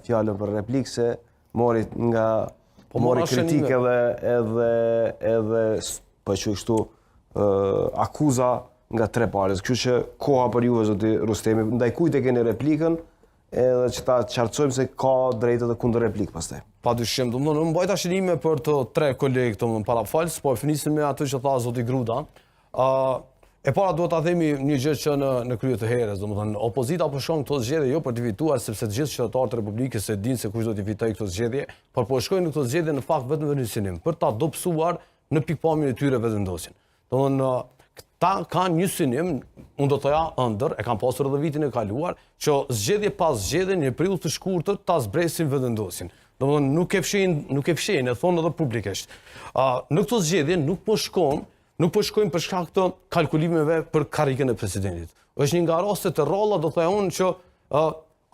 Fjallën për replikë se mori kritikë edhe po që kështu akuza nga tre palës. Kështu që koha për juve, zoti Rustemi, ndaj kujt e keni replikën edhe që ta qartësojmë se ka drejtë dhe kundër replikë pastaj. Padyshim, domthonë, mbajta shënime për të tre kolegë të para falës, po e fnisim me atë që tha zoti Gruda. E para duhet ta themi një gjë që në krye të herës, domethënë opozita po shkon këto zgjedhje jo për të fituar sepse të gjithë qytetarët e Republikës e dinë se kush do të fitojë këto zgjedhje, por po shkojnë në këto zgjedhje në fakt vetëm në synim për ta dobësuar në pikpamjen e tyre vetëvendosin. Domethënë ta kanë një synim, unë do të thoja ëndër, e kanë pasur edhe vitin e kaluar, që zgjedhje pas zgjedhje në periudhë të shkurtër ta zbresin vetëvendosin. Domethënë nuk e fshehin, e thonë edhe publikisht. Në këto zgjedhje nuk po shkojmë për shkak të kalkulimeve për karrikën e presidentit. Është një nga rastet e rrolla, do thoya unë, që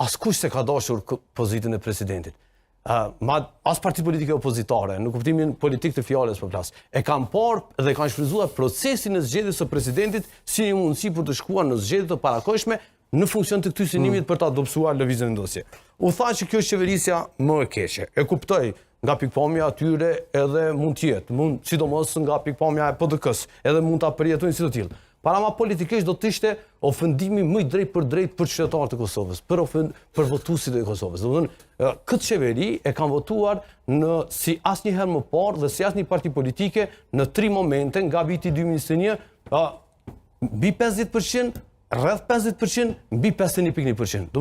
askush se ka dashur pozitën e presidentit. As parti politike opozitare, në kuptimin politik të fjalës për flas, e kanë parë dhe kanë shfrytzuar procesin e zgjedhjes së presidentit si një mundësi për të shkuar në zgjedhje të parakohshme në funksion të këtij synimit për ta dobësuar lëvizjen vendosje. U tha që kjo është qeverisja më e keqe. E kuptoj nga pikpamja atyre edhe mund të jetë, sidomos nga pikpamja e PDK-s, edhe mund ta përjetojnë si të tillë. Parama politikisht do të ishte ofendimi më i drejt për qytetarët e Kosovës, për votuesit e Kosovës. Domethënë, këtë qeveri e kanë votuar si asnjëherë më parë dhe si asnjë parti politike në 3 momente nga viti 2021, mbi 50%, rreth 50%, mbi 51.1%.